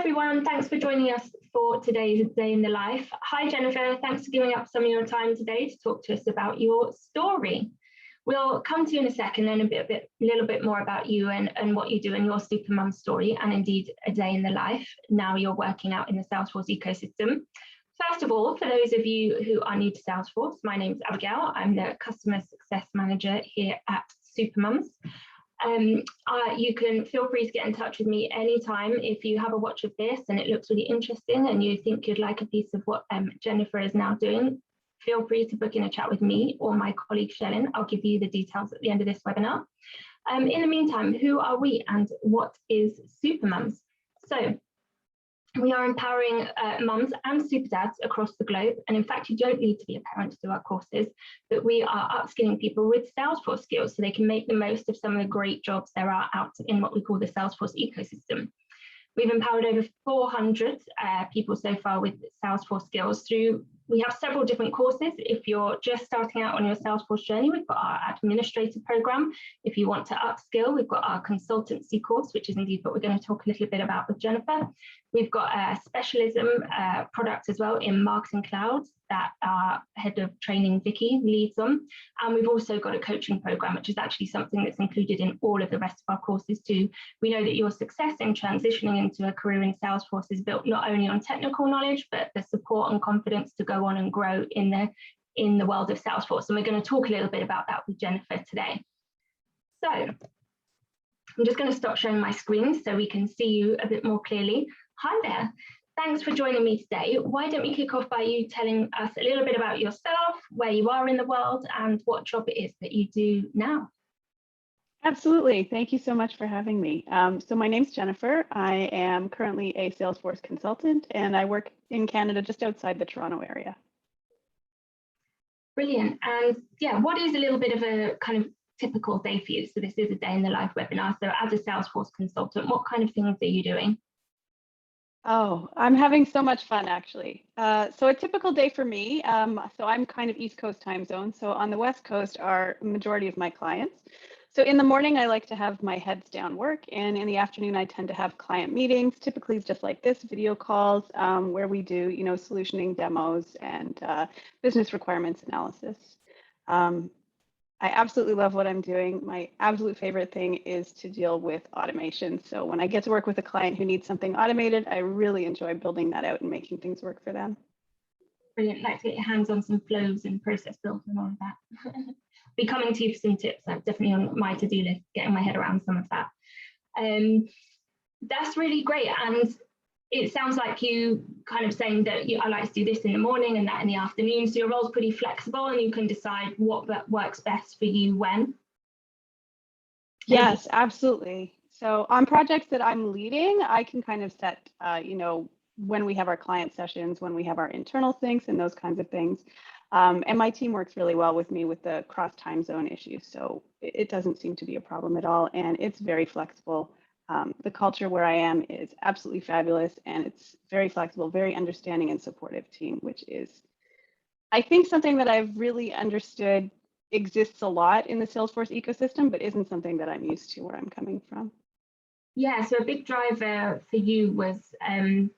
everyone, thanks for joining us for today's Day in the Life. Hi Jennifer, thanks for giving up some of your time today to talk to us about your story. We'll come to you in a second and a little bit more about you and what you do in your Supermum story, and indeed a day in the life now you're working out in the Salesforce ecosystem. First of all, for those of you who are new to Salesforce, my name is Abigail. I'm the Customer Success Manager here at Supermums. You can feel free to get in touch with me anytime if you have a watch of this and it looks really interesting and you think you'd like a piece of what Jennifer is now doing. Feel free to book in a chat with me or my colleague Shellen. I'll give you the details at the end of this webinar. In the meantime, who are we and what is Supermums? So we are empowering mums and super dads across the globe. And in fact, you don't need to be a parent to do our courses, but we are upskilling people with Salesforce skills so they can make the most of some of the great jobs there are out in what we call the Salesforce ecosystem. We've empowered over 400 people so far with Salesforce skills through, we have several different courses. If you're just starting out on your Salesforce journey, we've got our administrator program. If you want to upskill, we've got our consultancy course, which is indeed what we're going to talk a little bit about with Jennifer. We've got a specialism product as well in marketing cloud that our head of training, Vicky, leads on. And we've also got a coaching program, which is actually something that's included in all of the rest of our courses too. We know that your success in transitioning into a career in Salesforce is built not only on technical knowledge, but the support and confidence to go on and grow in the world of Salesforce. And we're going to talk a little bit about that with Jennifer today. So I'm just going to stop sharing my screen so we can see you a bit more clearly. Hi there. Thanks for joining me today. Why don't we kick off by you telling us a little bit about yourself, where you are in the world, and what job it is that you do now? Absolutely. Thank you so much for having me. So my name's Jennifer. I am currently a Salesforce consultant, and I work in Canada just outside the Toronto area. Brilliant. And yeah, what is a little bit of a kind of typical day for you? So this is a day in the life webinar. So as a Salesforce consultant, what kind of things are you doing? Oh, I'm having so much fun, actually. So a typical day for me, so I'm kind of East Coast time zone. So on the West Coast are a majority of my clients. So in the morning, I like to have my heads down work, and in the afternoon, I tend to have client meetings, typically just like this, video calls, where we do, solutioning demos and business requirements analysis. I absolutely love what I'm doing. My absolute favorite thing is to deal with automation. So when I get to work with a client who needs something automated, I really enjoy building that out and making things work for them. Brilliant. Like to get your hands on some flows and process builds and all of that. Be coming to you for some tips. That's definitely on my to-do list, getting my head around some of that. That's really great. And it sounds like you kind of saying that I like to do this in the morning and that in the afternoon. So your role's pretty flexible and you can decide what works best for you when. Yes, absolutely. So on projects that I'm leading, I can kind of set, when we have our client sessions, when we have our internal syncs and those kinds of things. And my team works really well with me with the cross time zone issues. So it doesn't seem to be a problem at all. And it's very flexible. The culture where I am is absolutely fabulous, and it's very flexible, very understanding and supportive team, which is, I think, something that I've really understood exists a lot in the Salesforce ecosystem, but isn't something that I'm used to where I'm coming from. Yeah, so a big driver for you was kind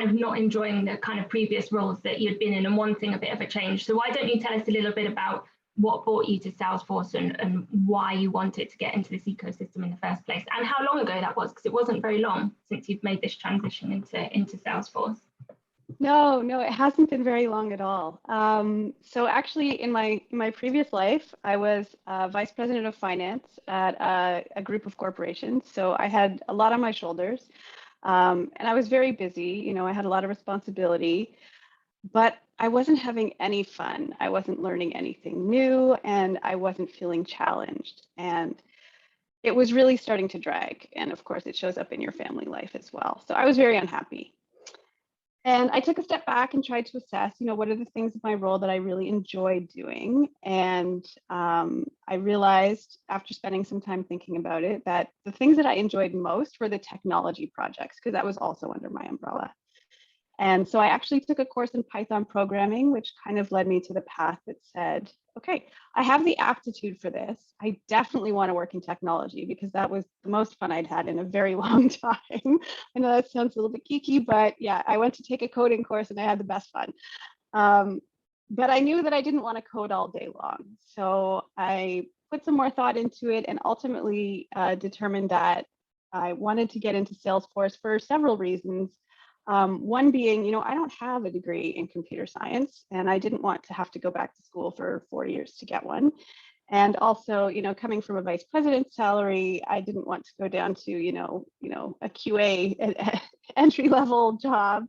of not enjoying the kind of previous roles that you'd been in and wanting a bit of a change. So why don't you tell us a little bit about what brought you to Salesforce and why you wanted to get into this ecosystem in the first place, and how long ago that was, because it wasn't very long since you've made this transition into Salesforce. No, it hasn't been very long at all. So actually in my previous life, I was vice president of finance at a group of corporations. So I had a lot on my shoulders, and I was very busy. I had a lot of responsibility, but I wasn't having any fun. I wasn't learning anything new, and I wasn't feeling challenged. And it was really starting to drag. And of course, it shows up in your family life as well. So I was very unhappy. And I took a step back and tried to assess, what are the things in my role that I really enjoy doing? And I realized after spending some time thinking about it, that the things that I enjoyed most were the technology projects, because that was also under my umbrella. And so I actually took a course in Python programming, which kind of led me to the path that said, okay, I have the aptitude for this. I definitely want to work in technology because that was the most fun I'd had in a very long time. I know that sounds a little bit geeky, but yeah, I went to take a coding course and I had the best fun. But I knew that I didn't want to code all day long. So I put some more thought into it and ultimately determined that I wanted to get into Salesforce for several reasons. One being, I don't have a degree in computer science, and I didn't want to have to go back to school for 4 years to get one. And also, coming from a vice president's salary, I didn't want to go down to, a QA entry level job.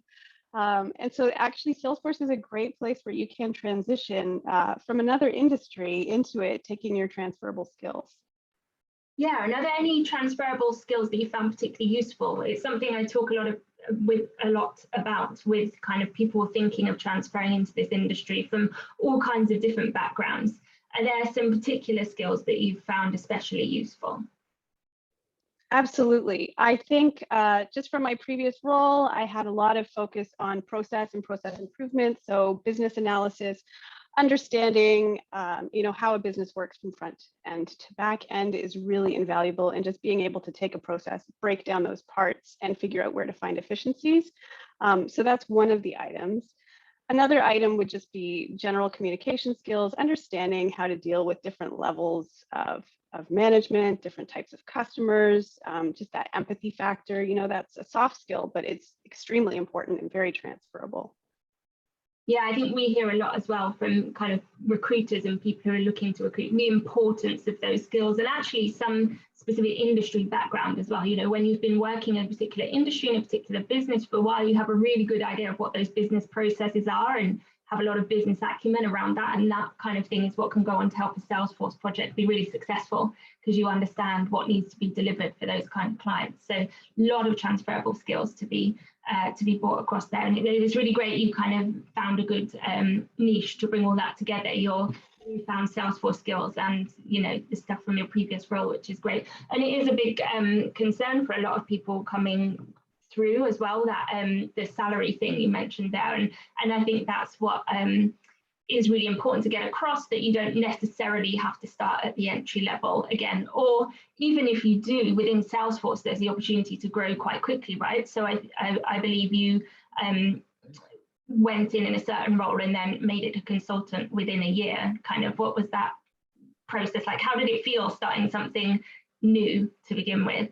And so actually Salesforce is a great place where you can transition from another industry into it, taking your transferable skills. Yeah, and are there any transferable skills that you found particularly useful? It's something I talk a lot about with kind of people thinking of transferring into this industry from all kinds of different backgrounds. Are there some particular skills that you've found especially useful? Absolutely. I think just from my previous role, I had a lot of focus on process and process improvement. So business analysis, understanding, how a business works from front end to back end is really invaluable. And just being able to take a process, break down those parts and figure out where to find efficiencies. So that's one of the items. Another item would just be general communication skills, understanding how to deal with different levels of management, different types of customers, just that empathy factor, that's a soft skill, but it's extremely important and very transferable. Yeah, I think we hear a lot as well from kind of recruiters and people who are looking to recruit, the importance of those skills, and actually some specific industry background as well. When you've been working in a particular industry, in a particular business for a while, you have a really good idea of what those business processes are and have a lot of business acumen around that. And that kind of thing is what can go on to help a Salesforce project be really successful, because you understand what needs to be delivered for those kind of clients. So a lot of transferable skills to be brought across there. And it is really great you kind of found a good niche to bring all that together. You found Salesforce skills and the stuff from your previous role, which is great. And it is a big concern for a lot of people coming through as well, that the salary thing you mentioned there, and I think that's what is really important to get across, that you don't necessarily have to start at the entry level again, or even if you do, within Salesforce there's the opportunity to grow quite quickly, right? So I believe you went in a certain role and then made it a consultant within a year. Kind of what was that process like? How did it feel starting something new to begin with?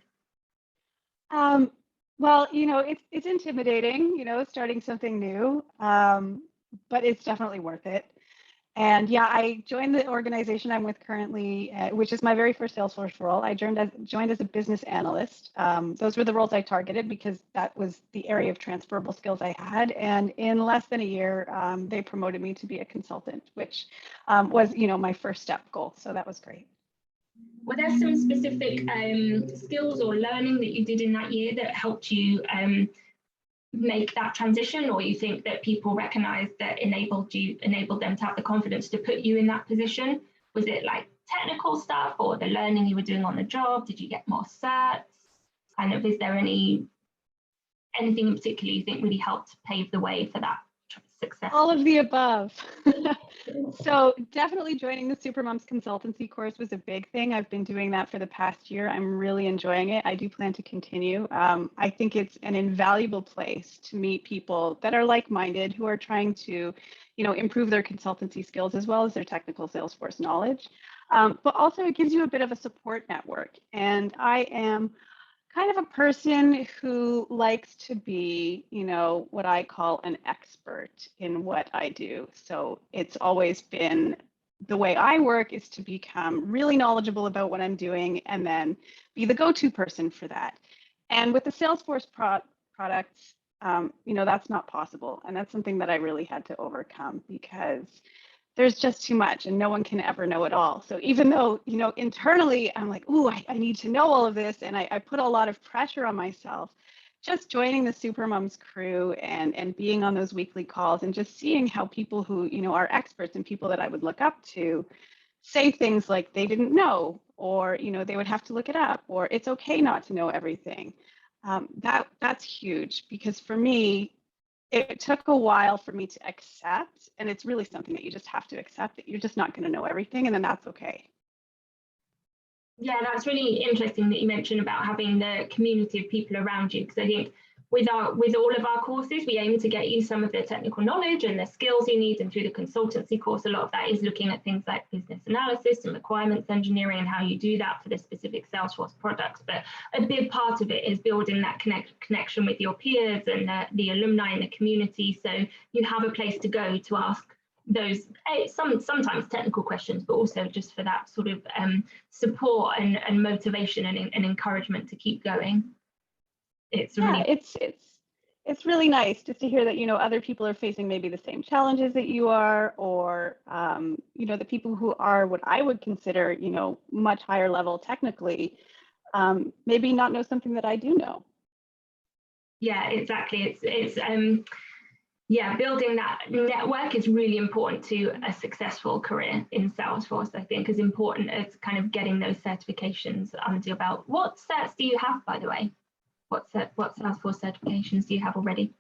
Well, it's intimidating, starting something new, but it's definitely worth it. And yeah, I joined the organization I'm with currently, which is my very first Salesforce role. I joined as a business analyst. Those were the roles I targeted because that was the area of transferable skills I had. And in less than a year, they promoted me to be a consultant, which was, my first step goal. So that was great. Were there some specific skills or learning that you did in that year that helped you make that transition, or you think that people recognized that enabled them to have the confidence to put you in that position? Was it like technical stuff or the learning you were doing on the job? Did you get more certs? Kind of, is there anything in particular you think really helped pave the way for that success? All of the above. So definitely joining the Supermoms consultancy course was a big thing. I've been doing that for the past year. I'm really enjoying it. I do plan to continue. I think it's an invaluable place to meet people that are like-minded, who are trying to, improve their consultancy skills as well as their technical Salesforce knowledge. But also it gives you a bit of a support network. And I am kind of a person who likes to be, what I call an expert in what I do. So it's always been the way I work is to become really knowledgeable about what I'm doing and then be the go-to person for that. And with the Salesforce products, that's not possible. And that's something that I really had to overcome because there's just too much and no one can ever know it all. So even though, internally I'm like, ooh, I need to know all of this. And I put a lot of pressure on myself, just joining the Supermoms crew and being on those weekly calls and just seeing how people who, are experts and people that I would look up to say things like they didn't know, or, they would have to look it up, or it's okay not to know everything. That's huge, because for me, it took a while for me to accept, and it's really something that you just have to accept, that you're just not going to know everything, and then that's okay. Yeah, that's really interesting that you mentioned about having the community of people around you, because I think with all of our courses, we aim to get you some of the technical knowledge and the skills you need. And through the consultancy course, a lot of that is looking at things like business analysis and requirements engineering and how you do that for the specific Salesforce products. But a big part of it is building that connection with your peers and the alumni in the community. So you have a place to go to ask those sometimes technical questions, but also just for that sort of support and motivation and encouragement to keep going. It's really, it's really nice just to hear that, you know, other people are facing maybe the same challenges that you are, or you know, the people who are what I would consider, you know, much higher level technically, maybe not know something that I do know. Yeah, exactly. Yeah, building that network is really important to a successful career in Salesforce, I think, as important as kind of getting those certifications under your belt. What certs do you have, by the way? What Salesforce certifications do you have already?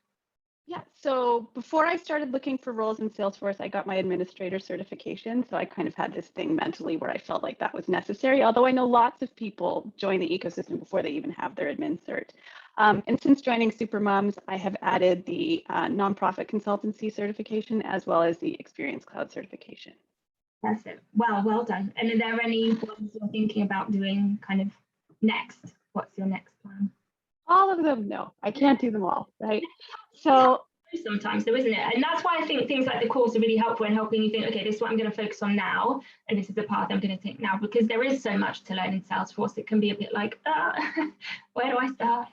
Yeah, so before I started looking for roles in Salesforce, I got my administrator certification. So I kind of had this thing mentally where I felt like that was necessary, although I know lots of people join the ecosystem before they even have their admin cert. And since joining Supermoms, I have added the nonprofit consultancy certification as well as the Experience Cloud certification. That's it. Wow, well done. And are there any ones you're thinking about doing kind of next? What's your next plan? All of them, no, I can't do them all, right? So sometimes though, isn't it? And that's why I think things like the course are really helpful in helping you think, okay, this is what I'm going to focus on now, and this is the path I'm going to take now, because there is so much to learn in Salesforce. It can be a bit like, where do I start?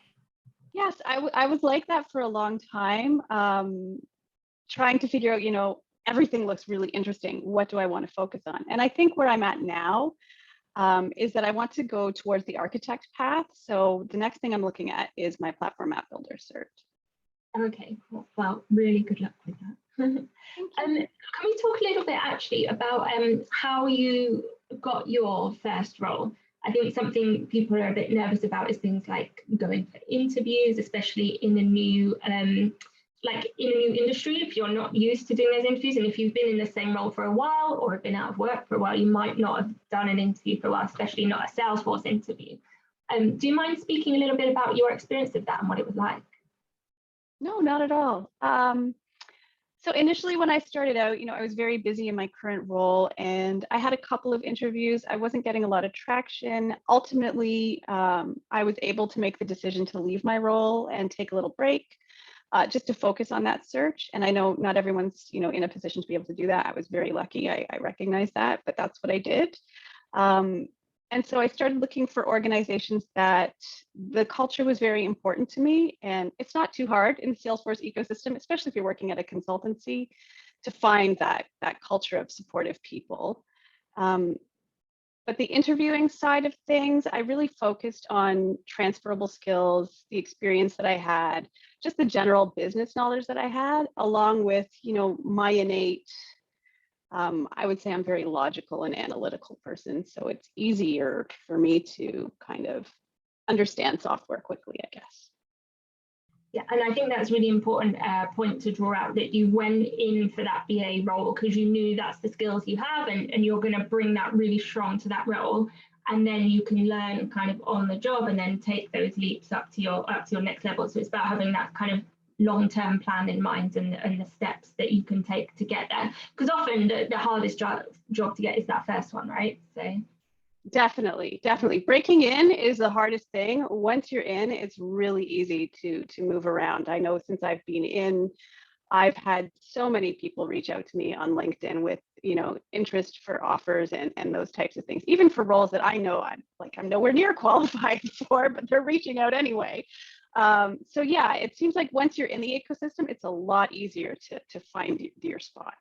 Yes, I was like that for a long time, trying to figure out, you know, everything looks really interesting. What do I want to focus on? And I think where I'm at now is that I want to go towards the architect path. So the next thing I'm looking at is my platform app builder cert. Okay, cool. Well, really good luck with that. Can we talk a little bit actually about how you got your first role? I think something people are a bit nervous about is things like going for interviews, especially in a new industry. If you're not used to doing those interviews, and if you've been in the same role for a while or have been out of work for a while, you might not have done an interview for a while, especially not a Salesforce interview. Do you mind speaking a little bit about your experience of that and what it was like? No, not at all. So initially when I started out, you know, I was very busy in my current role and I had a couple of interviews. I wasn't getting a lot of traction. Ultimately, I was able to make the decision to leave my role and take a little break just to focus on that search. And I know not everyone's, you know, in a position to be able to do that. I was very lucky. I recognize that, but that's what I did. And so I started looking for organizations that the culture was very important to me. And it's not too hard in the Salesforce ecosystem, especially if you're working at a consultancy, to find that culture of supportive people. But the interviewing side of things, I really focused on transferable skills, the experience that I had, just the general business knowledge that I had, along with, you know, my innate I would say I'm a very logical and analytical person, so it's easier for me to kind of understand software quickly, I guess. Yeah, and I think that's really important point to draw out, that you went in for that BA role because you knew that's the skills you have and you're going to bring that really strong to that role, and then you can learn kind of on the job and then take those leaps up to your next level. So it's about having that kind of long-term plan in mind and the steps that you can take to get there, because often the hardest job to get is that first one, right? So definitely breaking in is the hardest thing. Once you're in, it's really easy to move around. I know since I've been in, I've had so many people reach out to me on LinkedIn with, you know, interest for offers and those types of things, even for roles that I know I'm nowhere near qualified for, but they're reaching out anyway. So yeah, it seems like once you're in the ecosystem, it's a lot easier to find your spot.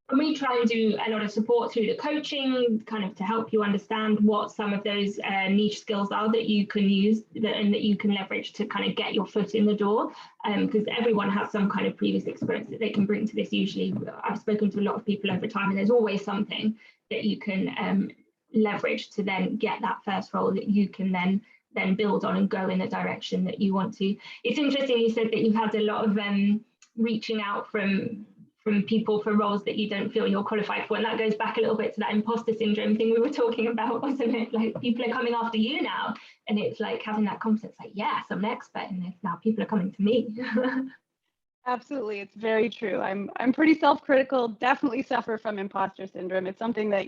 And we try and do a lot of support through the coaching, kind of to help you understand what some of those niche skills are that you can use and that you can leverage to kind of get your foot in the door. Because everyone has some kind of previous experience that they can bring to this. Usually, I've spoken to a lot of people over time, and there's always something that you can leverage to then get that first role that you can then build on and go in the direction that you want to. It's interesting you said that you've had a lot of reaching out from people for roles that you don't feel you're qualified for. And that goes back a little bit to that imposter syndrome thing we were talking about, wasn't it? Like, people are coming after you now. And it's like having that confidence, like, yes, I'm an expert in this now. People are coming to me. Absolutely, it's very true. I'm pretty self-critical, definitely suffer from imposter syndrome. It's something that,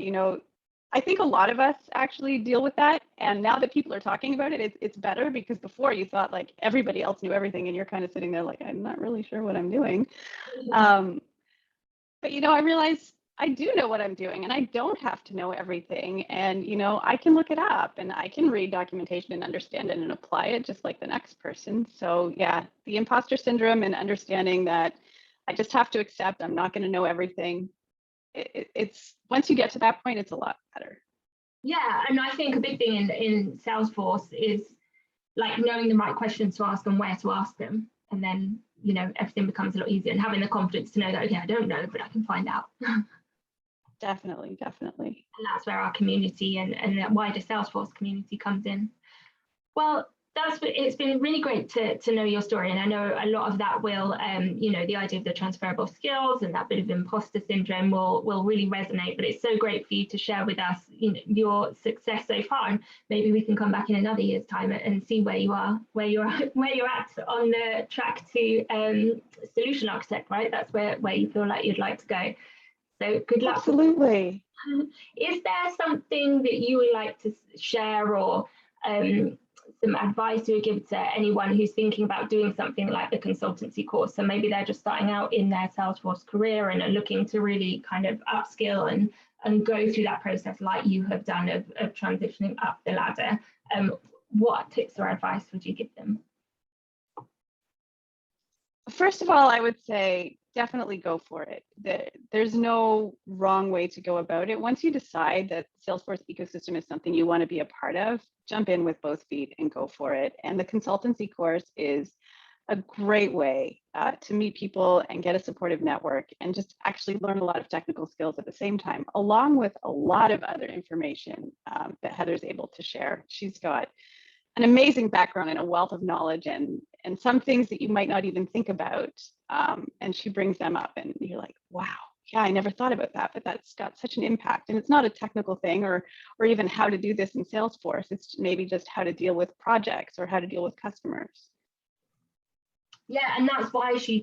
I think a lot of us actually deal with that. And now that people are talking about it, it's better, because before you thought like everybody else knew everything and you're kind of sitting there like, I'm not really sure what I'm doing. But, I realize I do know what I'm doing, and I don't have to know everything. And, I can look it up and I can read documentation and understand it and apply it just like the next person. So yeah, the imposter syndrome and understanding that I just have to accept I'm not going to know everything. It's once you get to that point, it's a lot better. Yeah, and I think a big thing in Salesforce is like knowing the right questions to ask and where to ask them. And then, everything becomes a lot easier, and having the confidence to know that, okay, I don't know, but I can find out. Definitely. And that's where our community and the wider Salesforce community comes in. Well, it's been really great to know your story. And I know a lot of that will, the idea of the transferable skills and that bit of imposter syndrome will really resonate. But it's so great for you to share with us, your success so far. And maybe we can come back in another year's time and see where you are, where you're at on the track to solution architect, right? That's where you feel like you'd like to go. So good luck. Absolutely. Is there something that you would like to share, or some advice you would give to anyone who's thinking about doing something like the consultancy course? So maybe they're just starting out in their Salesforce career and are looking to really kind of upskill and go through that process like you have done of transitioning up the ladder. What tips or advice would you give them? First of all, I would say definitely go for it. There's no wrong way to go about it. Once you decide that Salesforce ecosystem is something you want to be a part of, jump in with both feet and go for it. And the consultancy course is a great way to meet people and get a supportive network and just actually learn a lot of technical skills at the same time, along with a lot of other information that Heather's able to share. She's got an amazing background and a wealth of knowledge and some things that you might not even think about. And she brings them up and you're like, wow, yeah, I never thought about that, but that's got such an impact. And it's not a technical thing or even how to do this in Salesforce. It's maybe just how to deal with projects or how to deal with customers. Yeah, and that's why she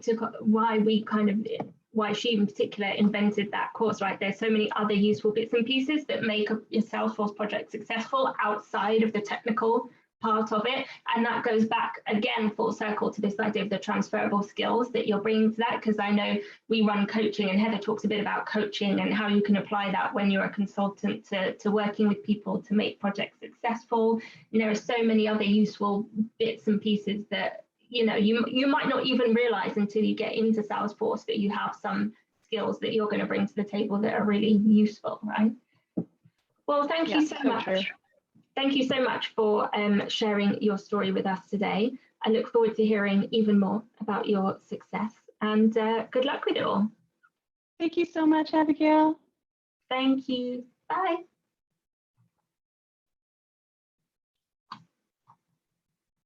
in particular invented that course, right? There's so many other useful bits and pieces that make your Salesforce project successful outside of the technical part of it. And that goes back again full circle to this idea of the transferable skills that you're bringing to that, because I know we run coaching and Heather talks a bit about coaching and how you can apply that when you're a consultant to working with people to make projects successful. And there are so many other useful bits and pieces that you might not even realize until you get into Salesforce that you have some skills that you're going to bring to the table that are really useful, right? Well, thank you so much. True. Thank you so much for sharing your story with us today. I look forward to hearing even more about your success, and good luck with it all. Thank you so much, Abigail. Thank you. Bye.